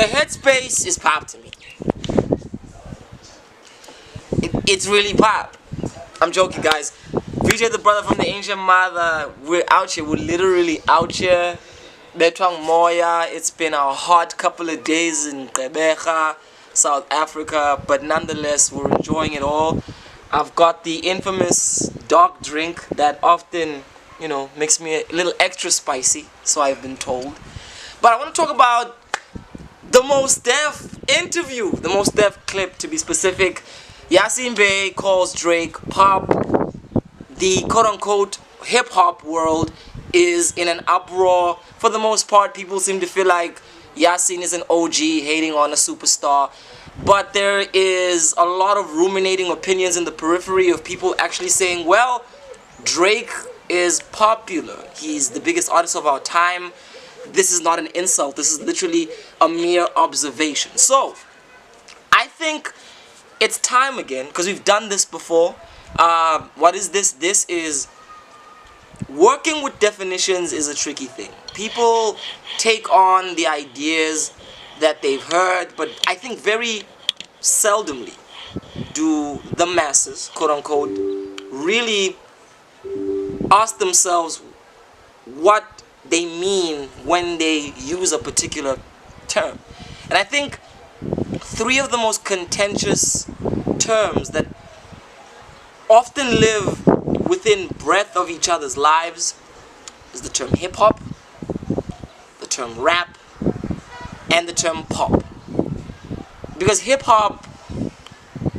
The headspace is pop to me. It's really pop. I'm joking, guys. VJ the brother from the ancient mother. We're out here. We're literally out here. Betwang Moya. It's been a hot couple of days in Gqeberha, South Africa, but nonetheless, we're enjoying it all. I've got the infamous dark drink that often, makes me a little extra spicy, so I've been told. But I want to talk about the Mos Def interview, the Mos Def clip to be specific. Yasin Bey calls Drake pop. The quote-unquote hip-hop world is in an uproar. For the most part, people seem to feel like Yasin is an OG hating on a superstar. But there is a lot of ruminating opinions in the periphery of people actually saying, well, Drake is popular. He's the biggest artist of our time. This is not an insult. This is literally a mere observation. So, I think it's time again, because we've done this before. What is this? This is working with definitions is a tricky thing. People take on the ideas that they've heard, but I think very seldomly do the masses, quote unquote, really ask themselves what they mean when they use a particular term. And I think three of the most contentious terms that often live within breadth of each other's lives is the term hip-hop, the term rap, and the term pop. Because hip-hop,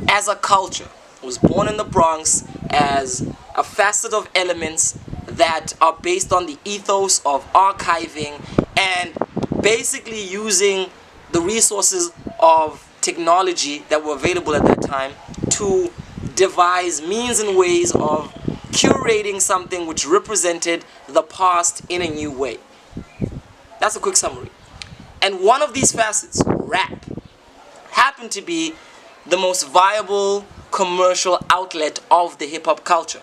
as a culture, was born in the Bronx as a facet of elements that are based on the ethos of archiving and basically using the resources of technology that were available at that time to devise means and ways of curating something which represented the past in a new way. That's a quick summary. And one of these facets, rap, happened to be the most viable commercial outlet of the hip-hop culture.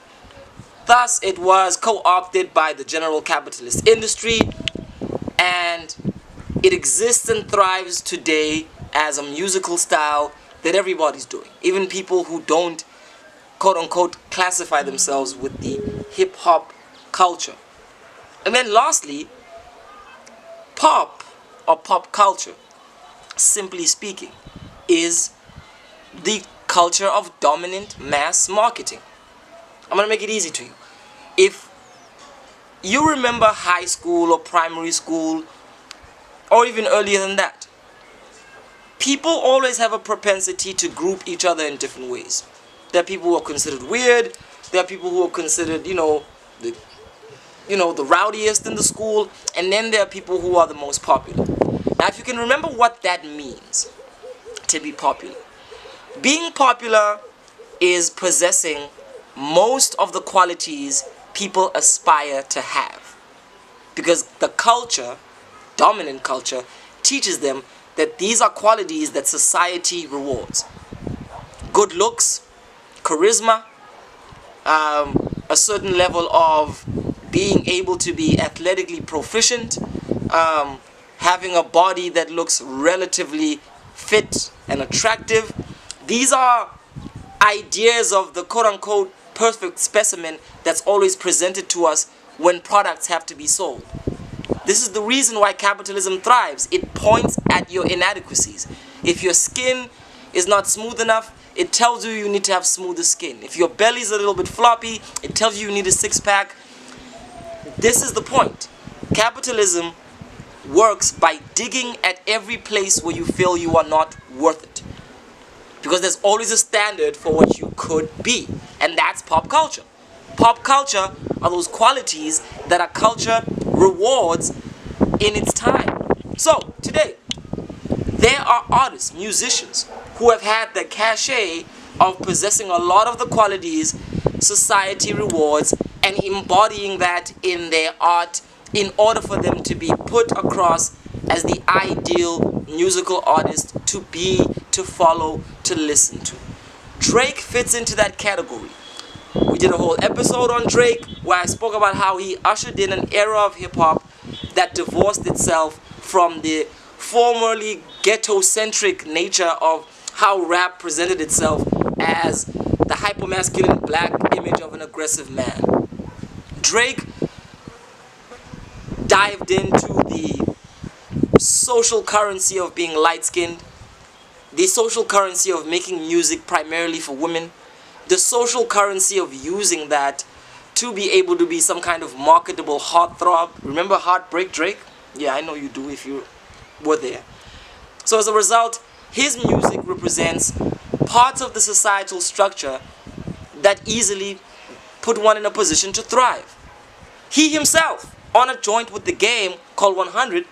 Thus, it was co-opted by the general capitalist industry, and it exists and thrives today as a musical style that everybody's doing. Even people who don't, quote-unquote, classify themselves with the hip-hop culture. And then lastly, pop, or pop culture, simply speaking, is the culture of dominant mass marketing. I'm going to make it easy to you. If you remember high school or primary school, or even earlier than that, people always have a propensity to group each other in different ways. There are people who are considered weird. There are people who are considered, the rowdiest in the school. And then there are people who are the most popular. Now, if you can remember what that means, to be popular. Being popular is possessing most of the qualities people aspire to have. Because the culture, dominant culture, teaches them that these are qualities that society rewards. Good looks, charisma, a certain level of being able to be athletically proficient, having a body that looks relatively fit and attractive. These are ideas of the quote-unquote perfect specimen that's always presented to us when products have to be sold. This is the reason why capitalism thrives. It points at your inadequacies. If your skin is not smooth enough, it tells you you need to have smoother skin. If your belly's a little bit floppy, it tells you you need a six-pack. This is the point. Capitalism works by digging at every place where you feel you are not worth it. Because there's always a standard for what you could be. And that's pop culture. Pop culture are those qualities that a culture rewards in its time. So, today, there are artists, musicians, who have had the cachet of possessing a lot of the qualities society rewards and embodying that in their art in order for them to be put across as the ideal musical artist to be, to follow, to listen to. Drake fits into that category. We did a whole episode on Drake where I spoke about how he ushered in an era of hip-hop that divorced itself from the formerly ghetto-centric nature of how rap presented itself as the hypermasculine black image of an aggressive man. Drake dived into the social currency of being light-skinned, the social currency of making music primarily for women, the social currency of using that to be able to be some kind of marketable heartthrob. Remember Heartbreak Drake? Yeah, I know you do if you were there. So as a result, his music represents parts of the societal structure that easily put one in a position to thrive. He himself, on a joint with The Game called 100,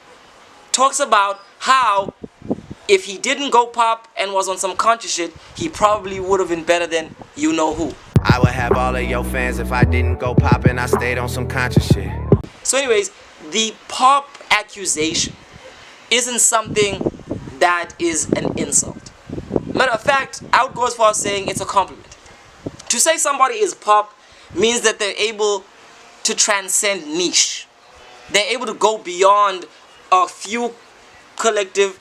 talks about how if he didn't go pop and was on some conscious shit, he probably would have been better than you know who. I would have all of your fans if I didn't go pop and I stayed on some conscious shit. So anyways, the pop accusation isn't something that is an insult. Matter of fact, I would go as far as saying it's a compliment. To say somebody is pop means that they're able to transcend niche. They're able to go beyond a few collective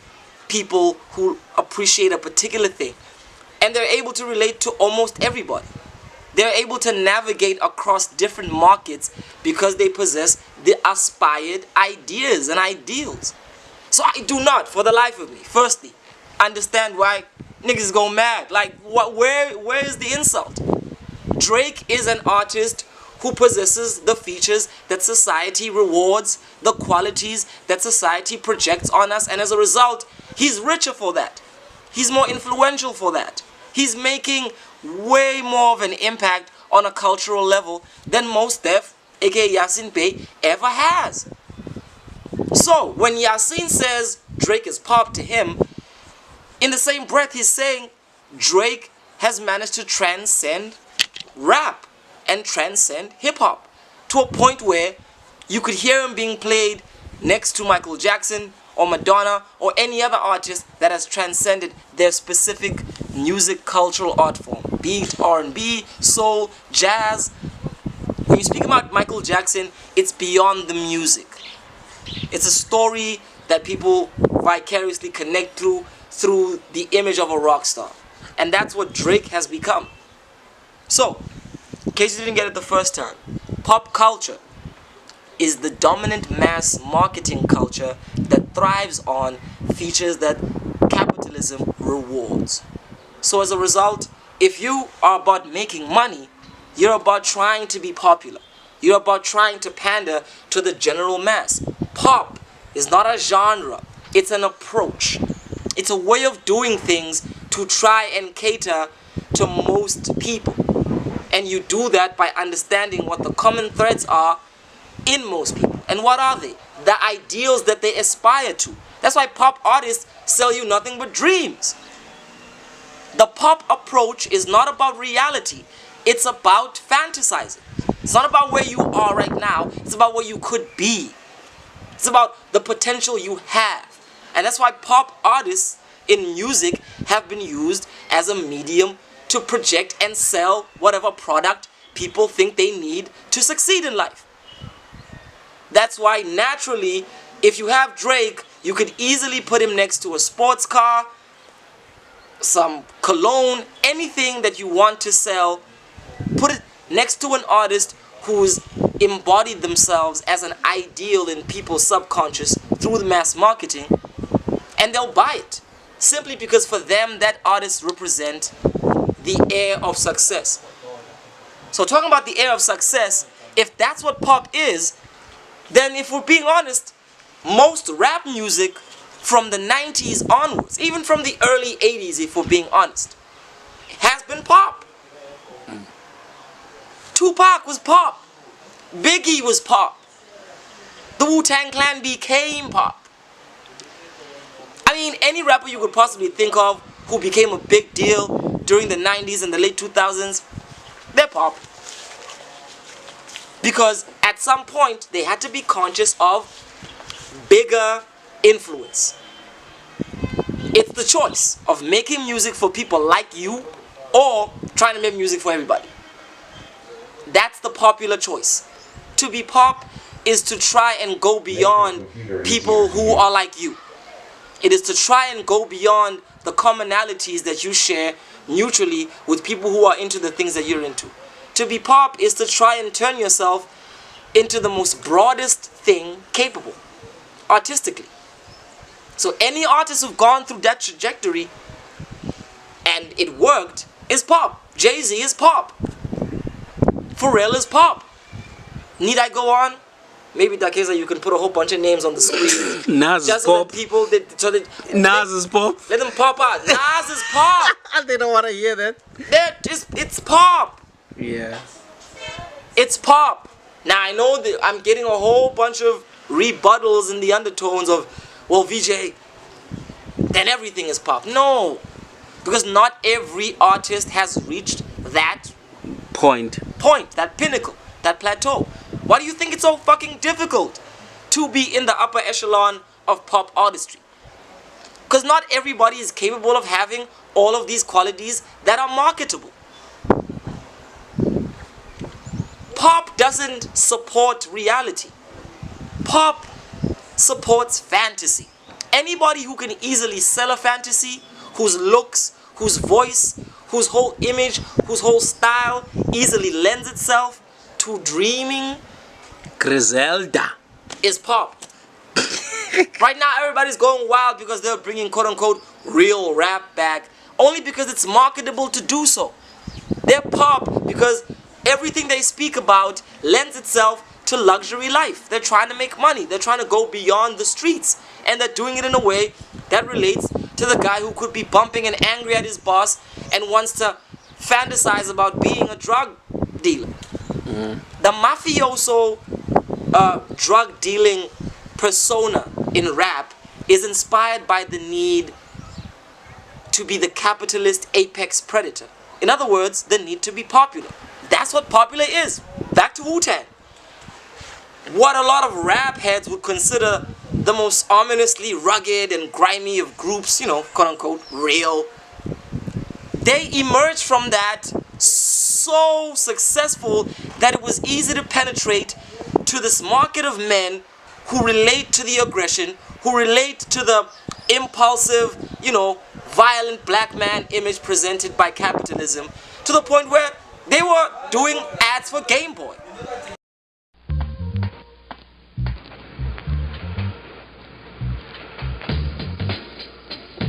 people who appreciate a particular thing. And they're able to relate to almost everybody. They're able to navigate across different markets because they possess the aspired ideas and ideals. So I do not, for the life of me, firstly, understand why niggas go mad. Like, where is the insult? Drake is an artist who possesses the features that society rewards, the qualities that society projects on us, and as a result, he's richer for that. He's more influential for that. He's making way more of an impact on a cultural level than Mos Def, aka Yasin Bey, ever has. So, when Yasin says Drake is pop to him, in the same breath he's saying Drake has managed to transcend rap and transcend hip-hop to a point where you could hear him being played next to Michael Jackson or Madonna or any other artist that has transcended their specific music cultural art form, be it R&B, soul, jazz. When you speak about Michael Jackson, it's beyond the music. It's a story that people vicariously connect through the image of a rock star. And that's what Drake has become. So, in case you didn't get it the first time, pop culture is the dominant mass marketing culture that thrives on features that capitalism rewards. So as a result, if you are about making money, you're about trying to be popular. You're about trying to pander to the general mass. Pop is not a genre, it's an approach. It's a way of doing things to try and cater to most people. And you do that by understanding what the common threads are in most people. And what are they? The ideals that they aspire to. That's why pop artists sell you nothing but dreams. The pop approach is not about reality. It's about fantasizing. It's not about where you are right now. It's about where you could be. It's about the potential you have. And that's why pop artists in music have been used as a medium to project and sell whatever product people think they need to succeed in life. That's why naturally, if you have Drake, you could easily put him next to a sports car, some cologne, anything that you want to sell. Put it next to an artist who's embodied themselves as an ideal in people's subconscious through the mass marketing, and they'll buy it. Simply because for them, that artist represent the air of success. So talking about the air of success, if that's what pop is, then if we're being honest, most rap music from the 90s onwards, even from the early 80s if we're being honest, has been pop. Tupac was pop. Biggie was pop. The Wu-Tang Clan became pop. I mean, any rapper you could possibly think of who became a big deal during the 90s and the late 2000s, they're pop. Because at some point, they had to be conscious of bigger influence. It's the choice of making music for people like you or trying to make music for everybody. That's the popular choice. To be pop is to try and go beyond people who are like you. It is to try and go beyond the commonalities that you share mutually with people who are into the things that you're into. To be pop is to try and turn yourself into the most broadest thing capable, artistically. So any artists who've gone through that trajectory and it worked is pop. Jay-Z is pop. Pharrell is pop. Need I go on? Maybe Dakeza, you can put a whole bunch of names on the screen. Nas just is so pop. that people Nas is pop. let them pop out. Nas is pop. They don't want to hear that. It's pop. Yeah. It's pop. Now I know that I'm getting a whole bunch of rebuttals in the undertones of, well, VJ, then everything is pop. No, because not every artist has reached that Point. that pinnacle, that plateau. Why do you think it's so fucking difficult to be in the upper echelon of pop artistry? Because not everybody is capable of having all of these qualities that are marketable. Pop doesn't support reality. Pop supports fantasy. Anybody who can easily sell a fantasy, whose looks, whose voice, whose whole image, whose whole style easily lends itself to dreaming Griselda. is pop. Right now everybody's going wild because they're bringing quote unquote real rap back only because it's marketable to do so. They're pop because everything they speak about lends itself to luxury life. They're trying to make money. They're trying to go beyond the streets. And they're doing it in a way that relates to the guy who could be bumping and angry at his boss and wants to fantasize about being a drug dealer. The mafioso drug dealing persona in rap is inspired by the need to be the capitalist apex predator. In other words, the need to be popular. That's what popular is. Back to Wu-Tang. What a lot of rap heads would consider the most ominously rugged and grimy of groups, quote unquote, real. They emerged from that so successful that it was easy to penetrate to this market of men who relate to the aggression, who relate to the impulsive, violent black man image presented by capitalism, to the point where they were doing ads for Game Boy.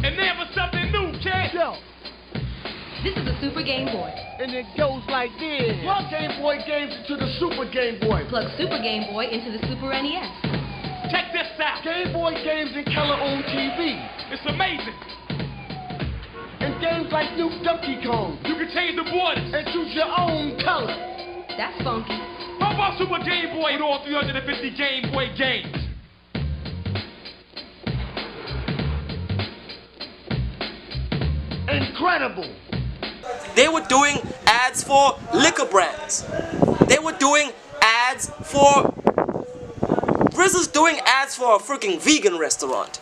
And never something new, kid. Yo. This is a Super Game Boy. And it goes like this. Plug Game Boy games into the Super Game Boy. Plug Super Game Boy into the Super NES. Check this out. Game Boy games in color on TV. It's amazing. And games like New Donkey Kong. You can change the borders and choose your own color. That's funky. How about Super Game Boy with all 350 Game Boy games? Incredible. They were doing ads for liquor brands. They were doing ads for... RZA's doing ads for a freaking vegan restaurant.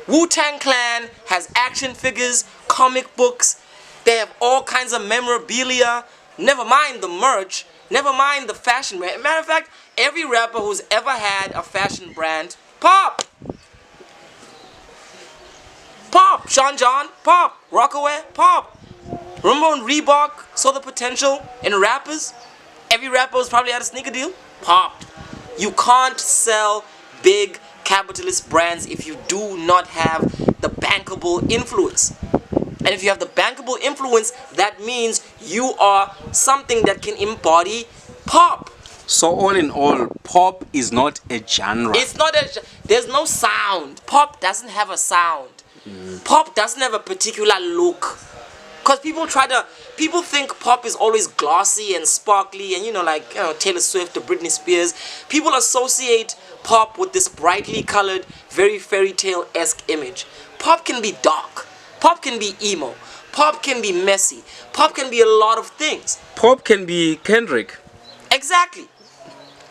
Wu-Tang Clan has action figures, comic books. They have all kinds of memorabilia. Never mind the merch. Never mind the fashion. Matter of fact, every rapper who's ever had a fashion brand, pop. Pop. Sean John, pop. Rockaway, pop. Remember when Reebok saw the potential in rappers? Every rapper was probably had a sneaker deal. Pop. You can't sell big capitalist brands if you do not have the bankable influence. And if you have the bankable influence, that means you are something that can embody pop. So all in all, pop is not a genre. It's not there's no sound. Pop doesn't have a sound. Pop doesn't have a particular look. Because people think pop is always glossy and sparkly and Taylor Swift or Britney Spears. People associate pop with this brightly colored, very fairy tale-esque image. Pop can be dark. Pop can be emo. Pop can be messy. Pop can be a lot of things. Pop can be Kendrick. Exactly.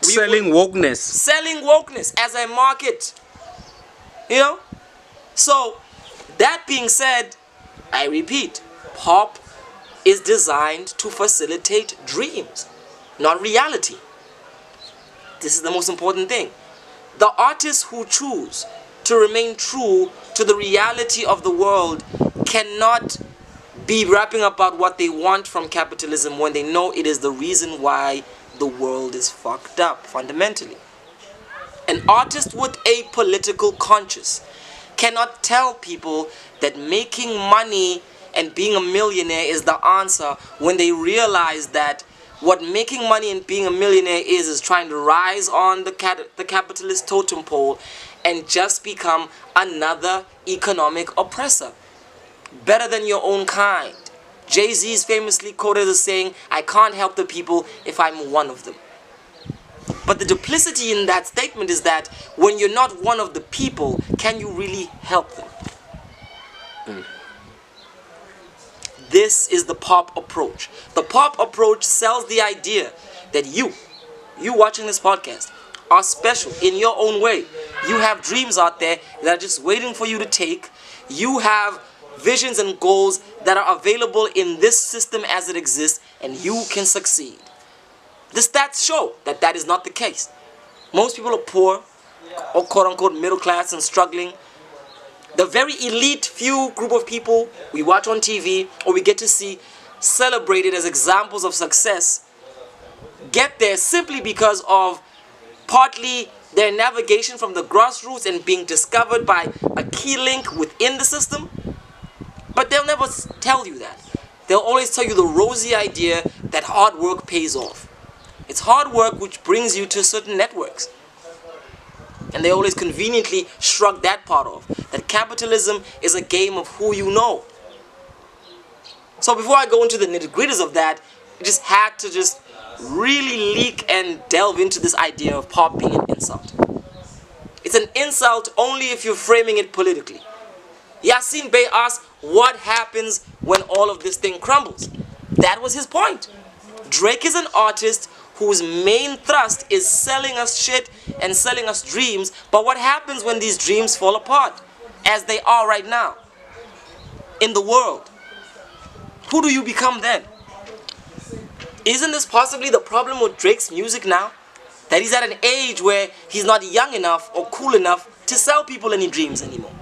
Selling wokeness. Selling wokeness as a market. So, that being said, I repeat, pop is designed to facilitate dreams, not reality. This is the most important thing. The artists who choose to remain true to the reality of the world cannot be rapping about what they want from capitalism when they know it is the reason why the world is fucked up fundamentally. An artist with a political conscience cannot tell people that making money and being a millionaire is the answer when they realize that what making money and being a millionaire is trying to rise on the capitalist totem pole and just become another economic oppressor, better than your own kind. Jay-Z is famously quoted as saying, "I can't help the people if I'm one of them." But the duplicity in that statement is that when you're not one of the people, can you really help them? This is the pop approach. The pop approach sells the idea that you watching this podcast, are special in your own way. You have dreams out there that are just waiting for you to take. You have visions and goals that are available in this system as it exists, and you can succeed. The stats show that that is not the case. Most people are poor, or quote-unquote middle class and struggling. The very elite few group of people we watch on TV or we get to see celebrated as examples of success get there simply because of partly their navigation from the grassroots and being discovered by a key link within the system. But they'll never tell you that. They'll always tell you the rosy idea that hard work pays off. It's hard work which brings you to certain networks. And they always conveniently shrug that part off. That capitalism is a game of who you know. So before I go into the nitty-gritties of that, I just had to just really leak and delve into this idea of pop being an insult. It's an insult only if you're framing it politically. Yasin Bey asked, what happens when all of this thing crumbles? That was his point. Drake is an artist whose main thrust is selling us shit and selling us dreams, but what happens when these dreams fall apart, as they are right now, in the world? Who do you become then? Isn't this possibly the problem with Drake's music now? That he's at an age where he's not young enough or cool enough to sell people any dreams anymore.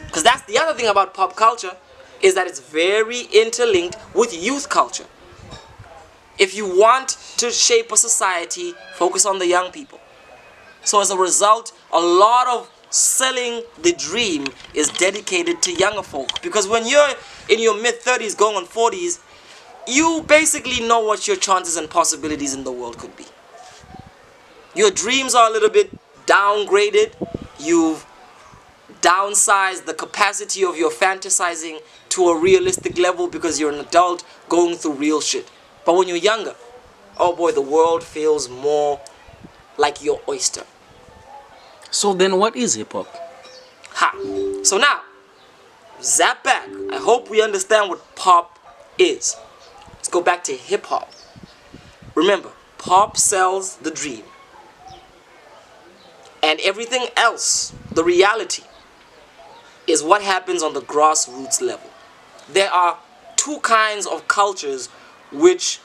Because that's the other thing about pop culture, is that it's very interlinked with youth culture. If you want to shape a society, focus on the young people. So as a result, a lot of selling the dream is dedicated to younger folk. Because when you're in your mid-30s going on 40s, you basically know what your chances and possibilities in the world could be. Your dreams are a little bit downgraded. You've downsized the capacity of your fantasizing to a realistic level because you're an adult going through real shit. But when you're younger, oh boy, the world feels more like your oyster. So then what is hip-hop? Ha! So now, zap back. I hope we understand what pop is. Let's go back to hip-hop. Remember, pop sells the dream. And everything else, the reality, is what happens on the grassroots level. There are two kinds of cultures which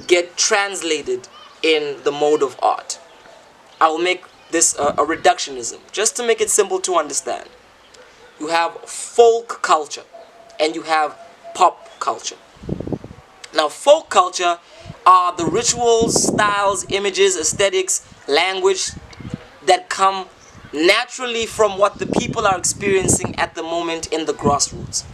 get translated in the mode of art. I will make this a reductionism, just to make it simple to understand. You have folk culture and you have pop culture. Now, folk culture are the rituals, styles, images, aesthetics, language that come naturally from what the people are experiencing at the moment in the grassroots.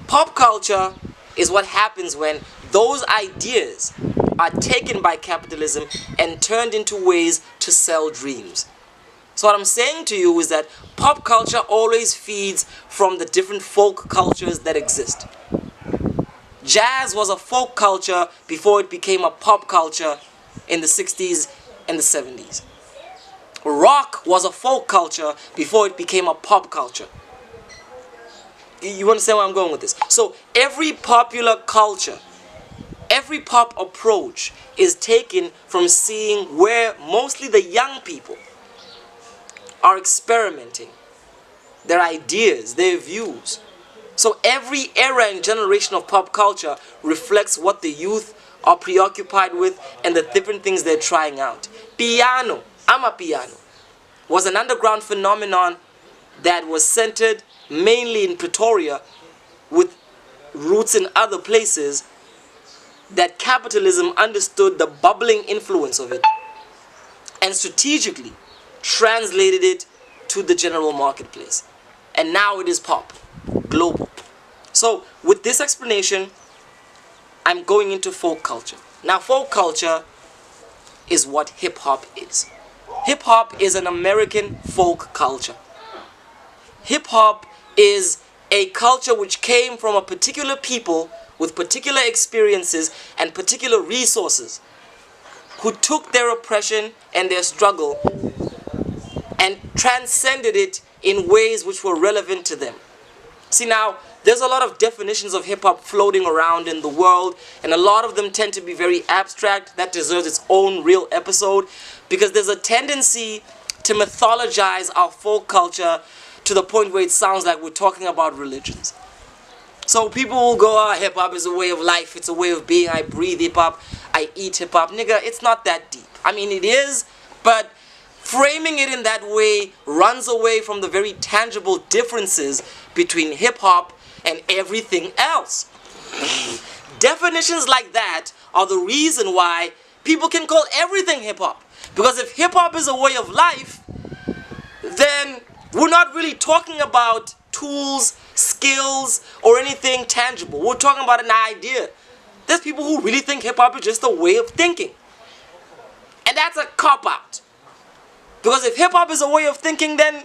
Pop culture is what happens when those ideas are taken by capitalism and turned into ways to sell dreams. So what I'm saying to you is that pop culture always feeds from the different folk cultures that exist. Jazz was a folk culture before it became a pop culture in the 60s and the 70s. Rock was a folk culture before it became a pop culture. You understand where I'm going with this? So every popular culture, every pop approach is taken from seeing where mostly the young people are experimenting, their ideas, their views. So every era and generation of pop culture reflects what the youth are preoccupied with and the different things they're trying out. Piano, I'm a piano. was an underground phenomenon that was centered mainly in Pretoria with roots in other places, that capitalism understood the bubbling influence of it and strategically translated it to the general marketplace. And now it is pop, global. So with this explanation, I'm going into folk culture. Now folk culture is what hip hop is. Hip hop is an American folk culture. Hip hop is a culture which came from a particular people with particular experiences and particular resources, who took their oppression and their struggle and transcended it in ways which were relevant to them. See, now, there's a lot of definitions of hip-hop floating around in the world, and a lot of them tend to be very abstract. That deserves its own real episode, because there's a tendency to mythologize our folk culture to the point where it sounds like we're talking about religions. So people will go, hip-hop is a way of life, it's a way of being, I breathe hip-hop, I eat hip-hop. Nigga, it's not that deep. I mean, it is, but framing it in that way runs away from the very tangible differences between hip-hop and everything else. Definitions like that are the reason why people can call everything hip-hop. Because if hip-hop is a way of life, then we're not really talking about tools, skills, or anything tangible. We're talking about an idea. There's people who really think hip-hop is just a way of thinking. And that's a cop-out. Because if hip-hop is a way of thinking, then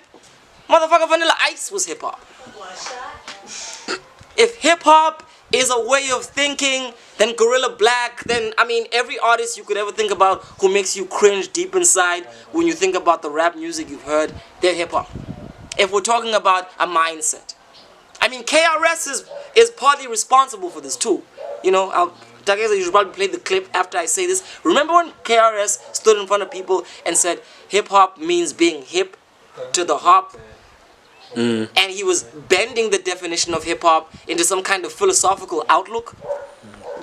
motherfucker Vanilla Ice was hip-hop. If hip-hop is a way of thinking, then Gorilla Black, then, I mean, every artist you could ever think about who makes you cringe deep inside when you think about the rap music you've heard, they're hip-hop. If we're talking about a mindset. I mean, KRS is partly responsible for this too. You know, you should probably play the clip after I say this. Remember when KRS stood in front of people and said, hip-hop means being hip to the hop? And he was bending the definition of hip-hop into some kind of philosophical outlook.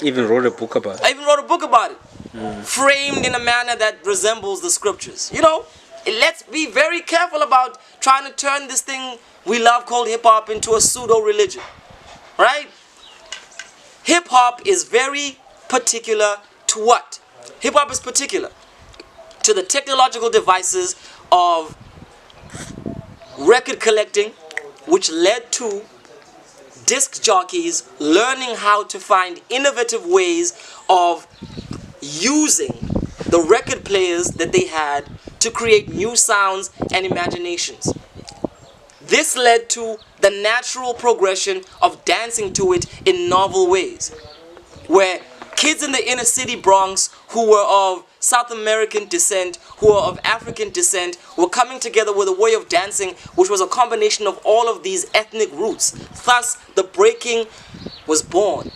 Even wrote a book about it. I even wrote a book about it. Framed in a manner that resembles the scriptures. You know, let's be very careful about trying to turn this thing we love called hip-hop into a pseudo-religion. Right? Hip-hop is very particular to what? Hip-hop is particular to the technological devices of record collecting, which led to disc jockeys learning how to find innovative ways of using the record players that they had to create new sounds and imaginations. This led to the natural progression of dancing to it in novel ways, where kids in the inner city Bronx who were of South American descent, who were of African descent, were coming together with a way of dancing which was a combination of all of these ethnic roots. Thus, the breaking was born.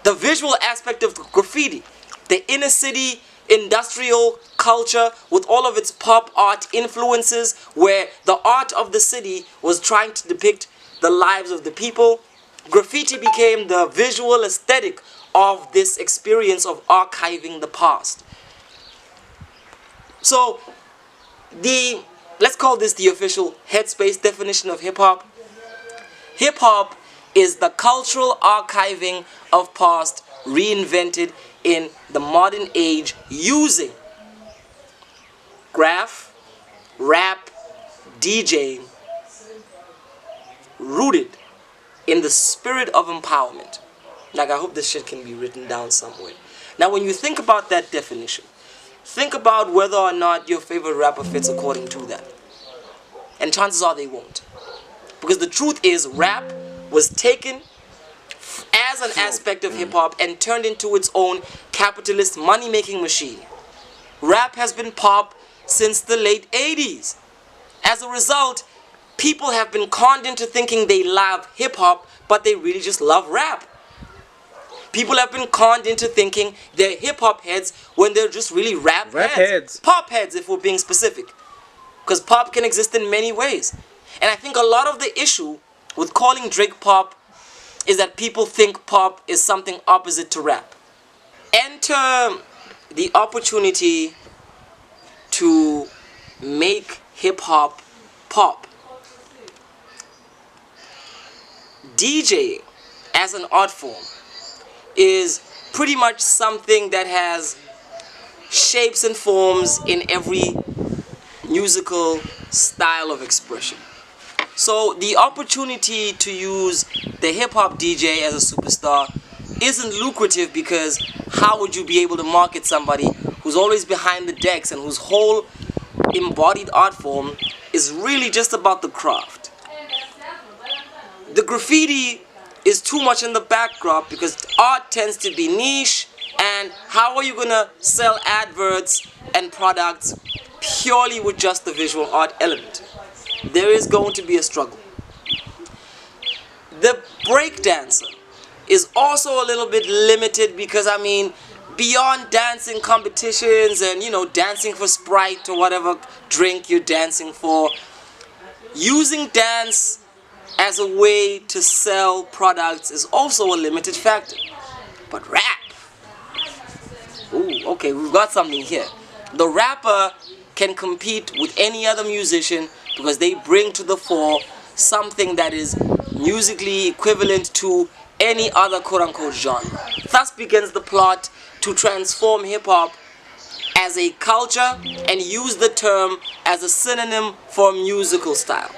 The visual aspect of graffiti, the inner city industrial culture with all of its pop art influences, where the art of the city was trying to depict the lives of the people. Graffiti became the visual aesthetic of this experience of archiving the past. So, let's call this the official Headspace definition of hip-hop. Hip-hop is the cultural archiving of past reinvented in the modern age using graph, rap, DJing, rooted in the spirit of empowerment. Like, I hope this shit can be written down somewhere. Now, when you think about that definition, think about whether or not your favorite rapper fits according to that. And chances are they won't. Because the truth is, rap was taken as an aspect of hip-hop and turned into its own capitalist money-making machine. Rap has been pop since the late 80s. As a result, people have been conned into thinking they love hip-hop, but they really just love rap. People have been conned into thinking they're hip-hop heads when they're just really rap heads. Pop heads, if we're being specific. Because pop can exist in many ways. And I think a lot of the issue with calling Drake pop is that people think pop is something opposite to rap. Enter the opportunity to make hip hop pop. DJing as an art form is pretty much something that has shapes and forms in every musical style of expression. So the opportunity to use the hip hop DJ as a superstar isn't lucrative, because how would you be able to market somebody who's always behind the decks and whose whole embodied art form is really just about the craft? The graffiti is too much in the backdrop because art tends to be niche, and how are you gonna sell adverts and products purely with just the visual art element? There is going to be a struggle. The breakdancer is also a little bit limited because, I mean, beyond dancing competitions and, you know, dancing for Sprite or whatever drink you're dancing for, using dance as a way to sell products is also a limited factor. But rap, ooh, okay, we've got something here. The rapper can compete with any other musician because they bring to the fore something that is musically equivalent to any other quote-unquote genre. Thus begins the plot to transform hip-hop as a culture and use the term as a synonym for a musical style.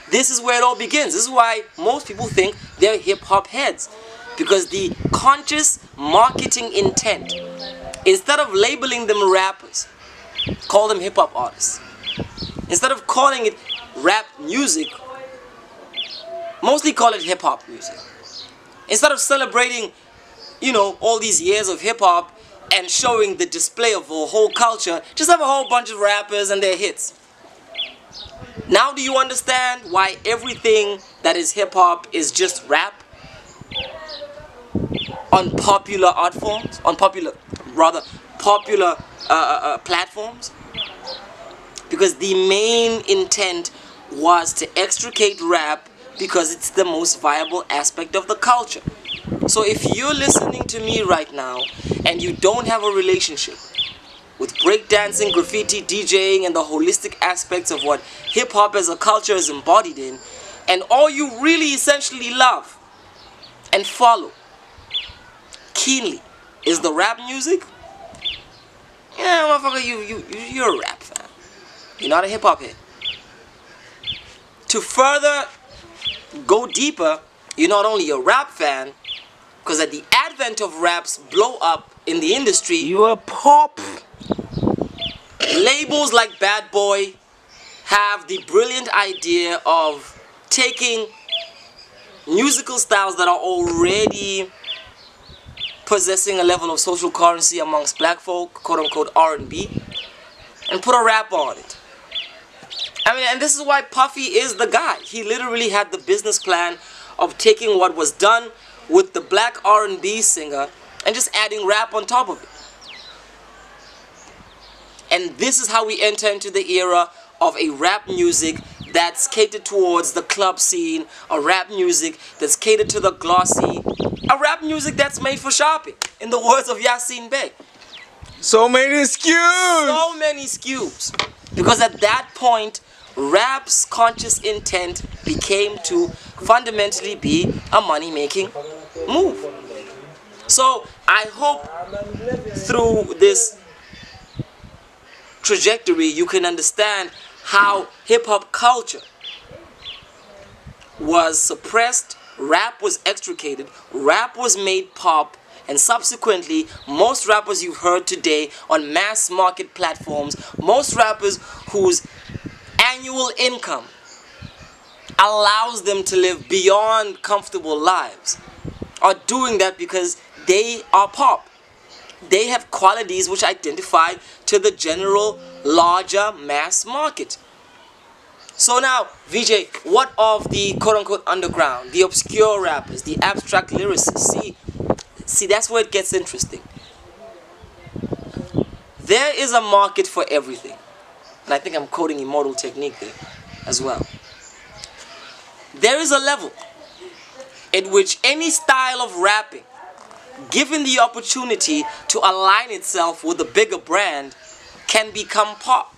This is where it all begins. This is why most people think they're hip-hop heads, because the conscious marketing intent, instead of labeling them rappers, call them hip-hop artists. Instead of calling it rap music, mostly call it hip-hop music. Instead of celebrating, you know, all these years of hip-hop and showing the display of a whole culture, just have a whole bunch of rappers and their hits. Now do you understand why everything that is hip-hop is just rap? On popular art forms, on popular platforms? Because the main intent was to extricate rap because it's the most viable aspect of the culture. So if you're listening to me right now and you don't have a relationship with breakdancing, graffiti, DJing, and the holistic aspects of what hip-hop as a culture is embodied in, and all you really essentially love and follow keenly is the rap music, yeah, motherfucker, you're a rap fan. You're not a hip-hop head. To further go deeper, you're not only a rap fan, because at the advent of rap's blow up in the industry, You're a pop. labels like Bad Boy have the brilliant idea of taking musical styles that are already possessing a level of social currency amongst black folk, quote-unquote R&B, and put a rap on it. I mean, and this is why Puffy is the guy. He literally had the business plan of taking what was done with the black R&B singer and just adding rap on top of it. And this is how we enter into the era of a rap music that's catered towards the club scene, a rap music that's catered to the glossy, a rap music that's made for shopping, in the words of Yasin Bey. So many SKUs. So many SKUs. Because at that point, rap's conscious intent became to fundamentally be a money-making move. So I hope through this trajectory you can understand how hip-hop culture was suppressed, rap was extricated, rap was made pop, and subsequently most rappers you've heard today on mass market platforms, most rappers whose annual income allows them to live beyond comfortable lives, are doing that because they are pop. They have qualities which identify to the general larger mass market. So now, VJ, what of the quote-unquote underground, the obscure rappers, the abstract lyricists? See, that's where it gets interesting. There is a market for everything. And I think I'm quoting Immortal Technique there as well. There is a level in which any style of rapping, given the opportunity to align itself with a bigger brand, can become pop.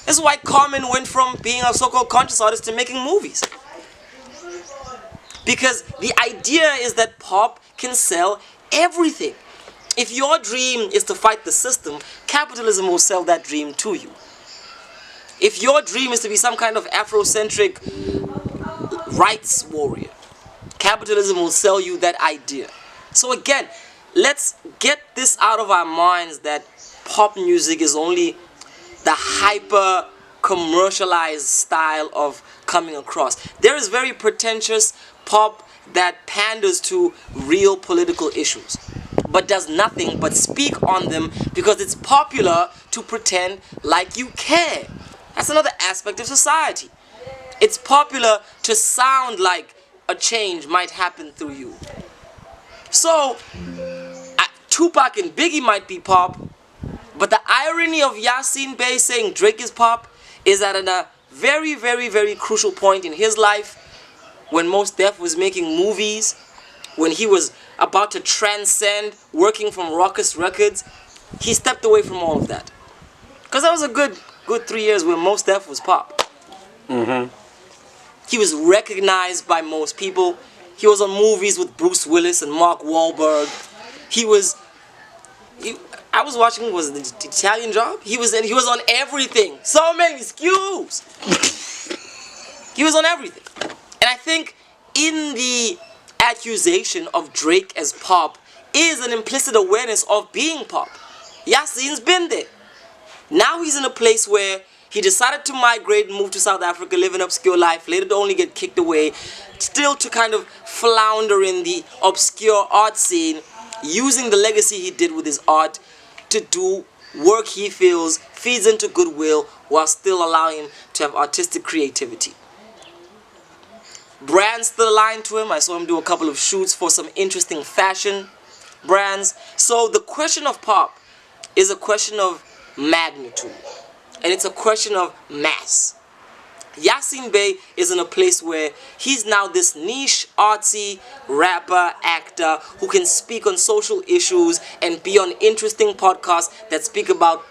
This is why Common went from being a so-called conscious artist to making movies. Because the idea is that pop can sell everything. If your dream is to fight the system, capitalism will sell that dream to you. If your dream is to be some kind of Afrocentric rights warrior, capitalism will sell you that idea. So again, let's get this out of our minds that pop music is only the hyper commercialized style of coming across. There is very pretentious pop that panders to real political issues, but does nothing but speak on them because it's popular to pretend like you care. That's another aspect of society. It's popular to sound like a change might happen through you. So, Tupac and Biggie might be pop, but the irony of Yasin Bey saying Drake is pop is that at a very, very, very crucial point in his life, when Mos Def was making movies, when he was about to transcend working from Rawkus Records, he stepped away from all of that. Because that was a good 3 years where Mos Def was pop. He was recognized by most people. He was on movies with Bruce Willis and Mark Wahlberg. I was watching, was it the Italian Job? He was on everything. So many SKUs. He was on everything. And I think in the accusation of Drake as pop is an implicit awareness of being pop. Yasin's been there. Now he's in a place where he decided to migrate and move to South Africa, live an obscure life, later to only get kicked away, still to kind of flounder in the obscure art scene, using the legacy he did with his art to do work he feels feeds into goodwill while still allowing him to have artistic creativity. Brands still aligned to him. I saw him do a couple of shoots for some interesting fashion brands. So the question of pop is a question of magnitude. And it's a question of mass. Yasin Bey is in a place where he's now this niche, artsy rapper, actor who can speak on social issues and be on interesting podcasts that speak about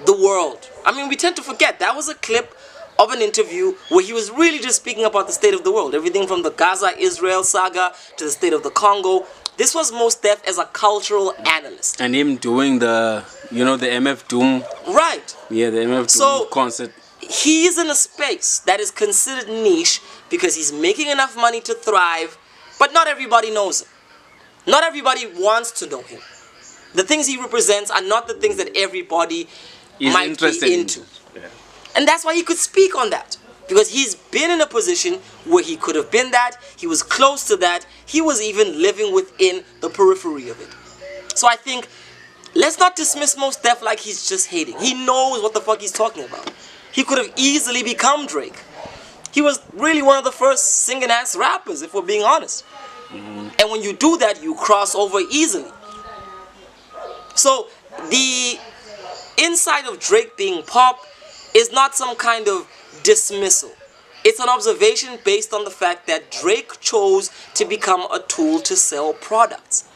the world. I mean, we tend to forget that was a clip of an interview where he was really just speaking about the state of the world. Everything from the Gaza-Israel saga to the state of the Congo. This was Mos Def as a cultural analyst. And him doing the MF Doom. Right. Yeah, the MF Doom concert. He is in a space that is considered niche because he's making enough money to thrive, but not everybody knows him. Not everybody wants to know him. The things he represents are not the things that everybody might be into. Yeah. And that's why he could speak on that. Because he's been in a position where he could have been that, he was close to that, he was even living within the periphery of it. So I think, let's not dismiss Mos Def like he's just hating. He knows what the fuck he's talking about. He could have easily become Drake. He was really one of the first singing ass rappers, if we're being honest. And when you do that, you cross over easily. So the inside of Drake being pop is not some kind of dismissal. It's an observation based on the fact that Drake chose to become a tool to sell products.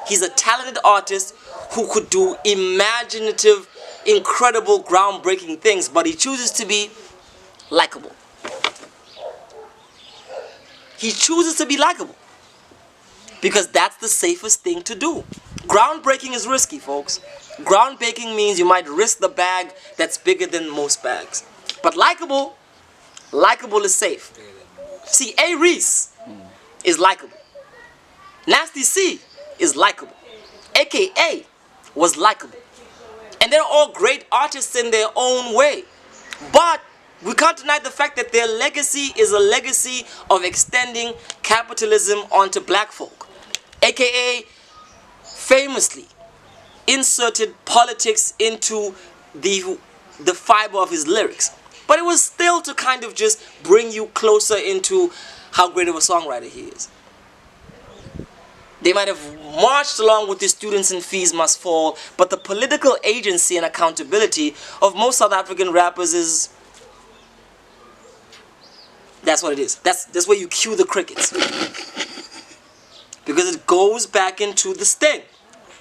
He's a talented artist who could do imaginative, incredible, groundbreaking things, but he chooses to be likable. He chooses to be likable because that's the safest thing to do. Groundbreaking is risky, folks. Groundbreaking means you might risk the bag that's bigger than most bags. But likable is safe. See, A. Reese is likable. Nasty C is likable. AKA was likable. And they're all great artists in their own way. But we can't deny the fact that their legacy is a legacy of extending capitalism onto black folk. AKA famously inserted politics into the fiber of his lyrics. But it was still to kind of just bring you closer into how great of a songwriter he is. They might have marched along with the students and fees must fall, but the political agency and accountability of most South African rappers is... That's what it is. That's where you cue the crickets. Because it goes back into the sting.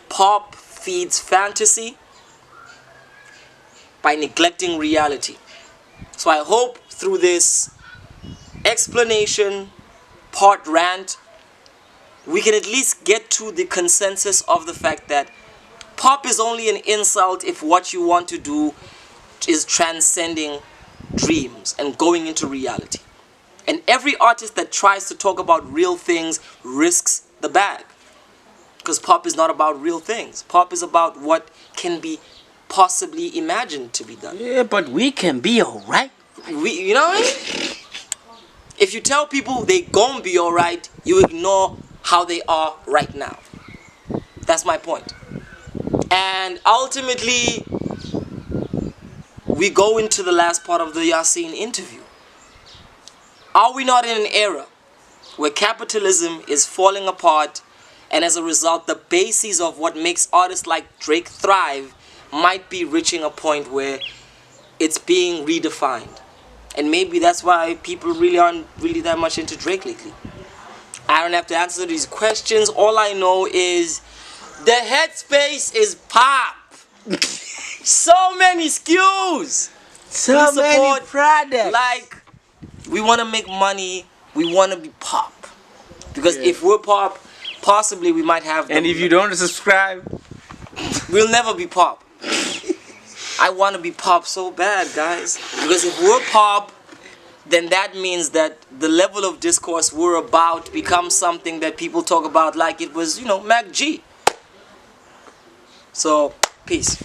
Pop feeds fantasy. by neglecting reality. So I hope through this explanation, part rant, we can at least get to the consensus of the fact that pop is only an insult if what you want to do is transcending dreams and going into reality. And every artist that tries to talk about real things risks the bag. Because pop is not about real things. Pop is about what can be possibly imagined to be done. Yeah, but we can be alright. You know what I mean? If you tell people they gon' be alright, you ignore how they are right now. That's my point. And ultimately, we go into the last part of the Yasin interview. Are we not in an era where capitalism is falling apart, and as a result, the basis of what makes artists like Drake thrive might be reaching a point where it's being redefined? And maybe that's why people really aren't really that much into Drake lately. I don't have to answer these questions. All I know is the headspace is pop. So many SKUs. So We many support, products. Like, we want to make money. We want to be pop. Because if we're pop, possibly we might have... And if you don't subscribe, we'll never be pop. I want to be pop so bad, guys. Because if we're pop, then that means that the level of discourse we're about becomes something that people talk about like it was, Mac G. So, peace.